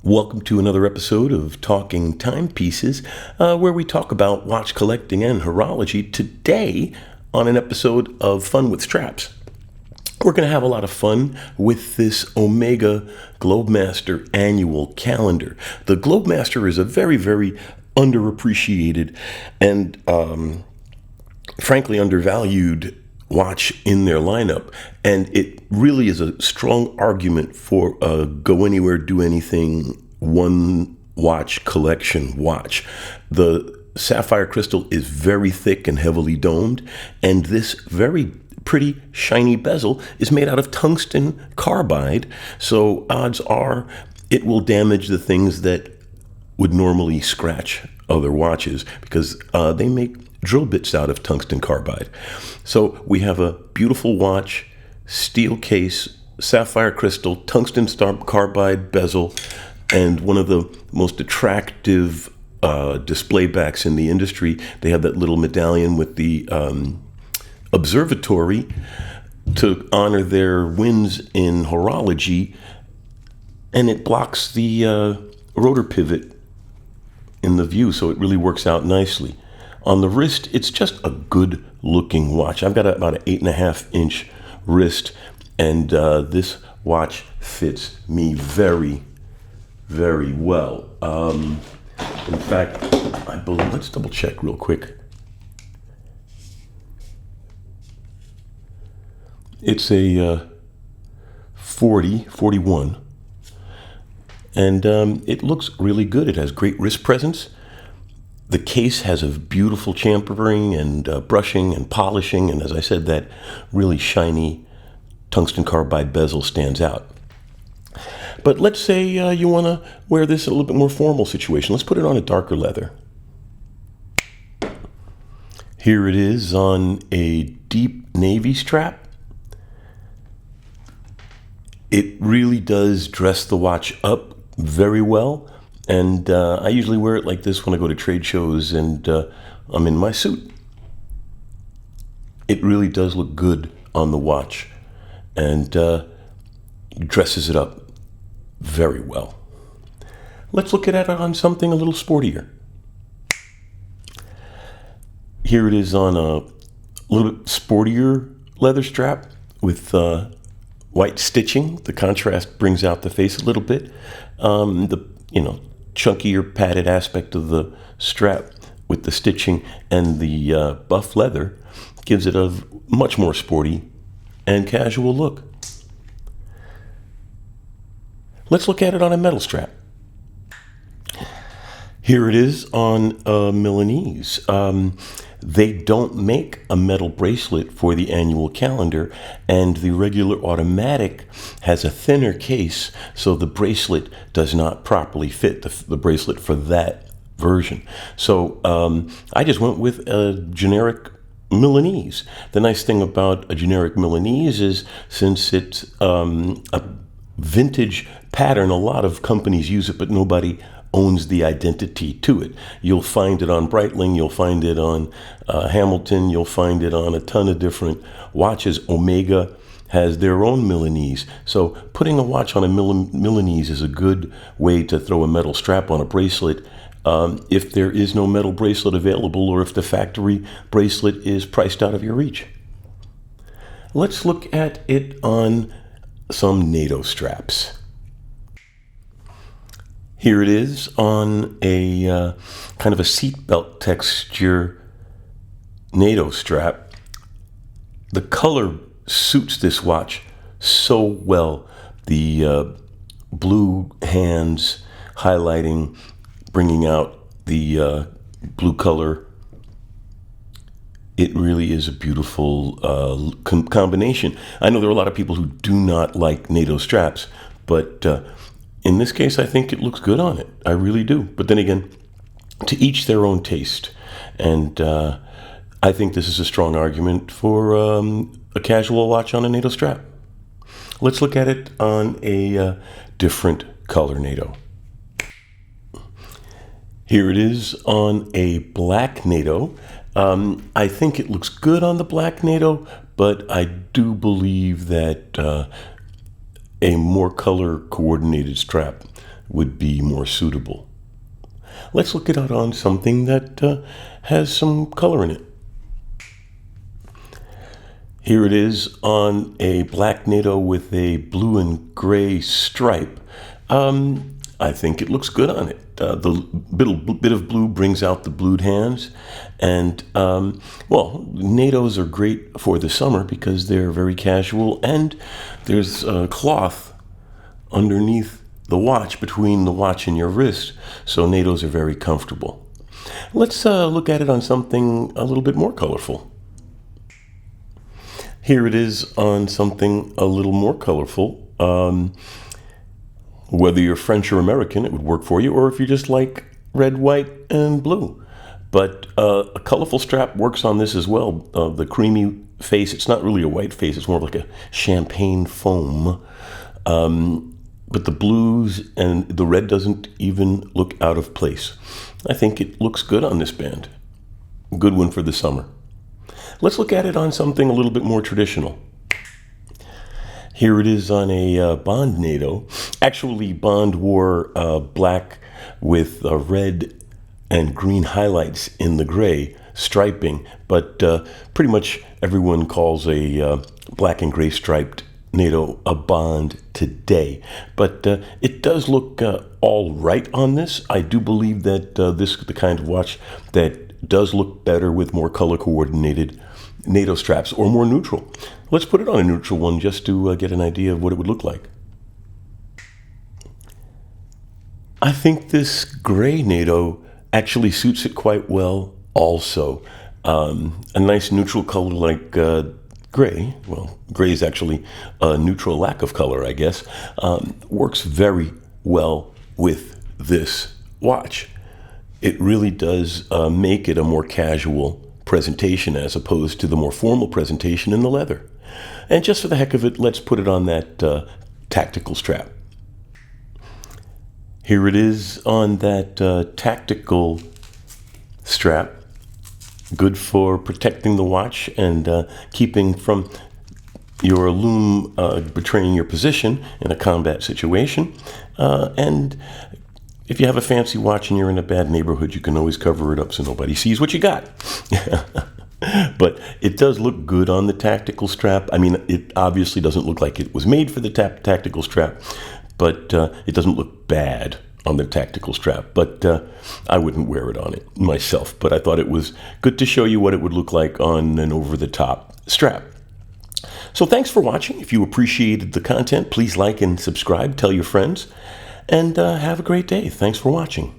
Welcome to another episode of Talking Timepieces, where we talk about watch collecting and horology. Today, on an episode of Fun with Straps, we're going to have a lot of fun with this Omega Globemaster annual calendar. The Globemaster is a very, very underappreciated and frankly undervalued watch in their lineup, and it really is a strong argument for a go anywhere, do anything, one watch collection watch. The sapphire crystal is very thick and heavily domed, and this very pretty shiny bezel is made out of tungsten carbide, so odds are it will damage the things that would normally scratch other watches, because they make drill bits out of tungsten carbide. So we have a beautiful watch, steel case, sapphire crystal, tungsten carbide bezel, and one of the most attractive display backs in the industry. They have that little medallion with the observatory to honor their wins in horology, and it blocks the rotor pivot in the view, so it really works out nicely. On the wrist, it's just a good looking watch. I've got about an 8.5 inch wrist, and this watch fits me very, very well. In fact, I believe, let's double check real quick. It's a 41, and it looks really good. It has great wrist presence. The case has a beautiful champering and brushing and polishing, and as I said, that really shiny tungsten carbide bezel stands out. But let's say you want to wear this a little bit more formal situation. Let's put it on a darker leather. Here it is on a deep navy strap. It really does dress the watch up very well. And I usually wear it like this when I go to trade shows and I'm in my suit. It really does look good on the watch, and dresses it up very well. Let's look at it on something a little sportier. Here it is on a little bit sportier leather strap with white stitching. The contrast brings out the face a little bit. Chunkier padded aspect of the strap with the stitching and the buff leather gives it a much more sporty and casual look. Let's look at it on a metal strap. Here it is on a Milanese. They don't make a metal bracelet for the annual calendar, and the regular automatic has a thinner case, so the bracelet does not properly fit the bracelet for that version. So I just went with a generic Milanese. The nice thing about a generic Milanese is, since it's a vintage pattern, a lot of companies use it, but nobody owns the identity to it. You'll find it on Breitling, you'll find it on Hamilton, you'll find it on a ton of different watches. Omega has their own Milanese. So putting a watch on a Milanese is a good way to throw a metal strap on a bracelet if there is no metal bracelet available, or if the factory bracelet is priced out of your reach. Let's look at it on some NATO straps. Here it is on a kind of a seatbelt texture NATO strap. The color suits this watch so well. The blue hands highlighting, bringing out the blue color. It really is a beautiful combination. I know there are a lot of people who do not like NATO straps, but in this case, I think it looks good on it. I really do. But then again, to each their own taste. And I think this is a strong argument for a casual watch on a NATO strap. Let's look at it on a different color NATO. Here it is on a black NATO. I think it looks good on the black NATO, but I do believe that a more color coordinated strap would be more suitable. Let's look at it on something that has some color in it. Here it is on a black NATO with a blue and gray stripe. I think it looks good on it. The bit of blue brings out the blued hands. And, NATOs are great for the summer because they're very casual. And there's cloth underneath the watch, between the watch and your wrist. So NATOs are very comfortable. Let's look at it on something a little bit more colorful. Here it is on something a little more colorful. Whether you're French or American, it would work for you, or if you just like red, white, and blue. But a colorful strap works on this as well. The creamy face, it's not really a white face, it's more like a champagne foam. But the blues and the red doesn't even look out of place. I think it looks good on this band. Good one for the summer. Let's look at it on something a little bit more traditional. Here it is on a Bond NATO. Actually, Bond wore black with red and green highlights in the gray striping, but pretty much everyone calls a black and gray striped NATO a Bond today. But it does look all right on this. I do believe that this is the kind of watch that does look better with more color coordinated NATO straps, or more neutral. Let's put it on a neutral one just to get an idea of what it would look like. I think this gray NATO actually suits it quite well also. A nice neutral color like gray, well, gray is actually a neutral lack of color, I guess, works very well with this watch. It really does make it a more casual presentation as opposed to the more formal presentation in the leather. And just for the heck of it, let's put it on that tactical strap. Here it is on that tactical strap. Good for protecting the watch and keeping from your loom betraying your position in a combat situation. And if you have a fancy watch and you're in a bad neighborhood, you can always cover it up so nobody sees what you got. But it does look good on the tactical strap. I mean, it obviously doesn't look like it was made for the tactical strap, but it doesn't look bad on the tactical strap. But I wouldn't wear it on it myself, but I thought it was good to show you what it would look like on an over-the-top strap. So thanks for watching. If you appreciated the content, please like and subscribe, tell your friends, and have a great day. Thanks for watching.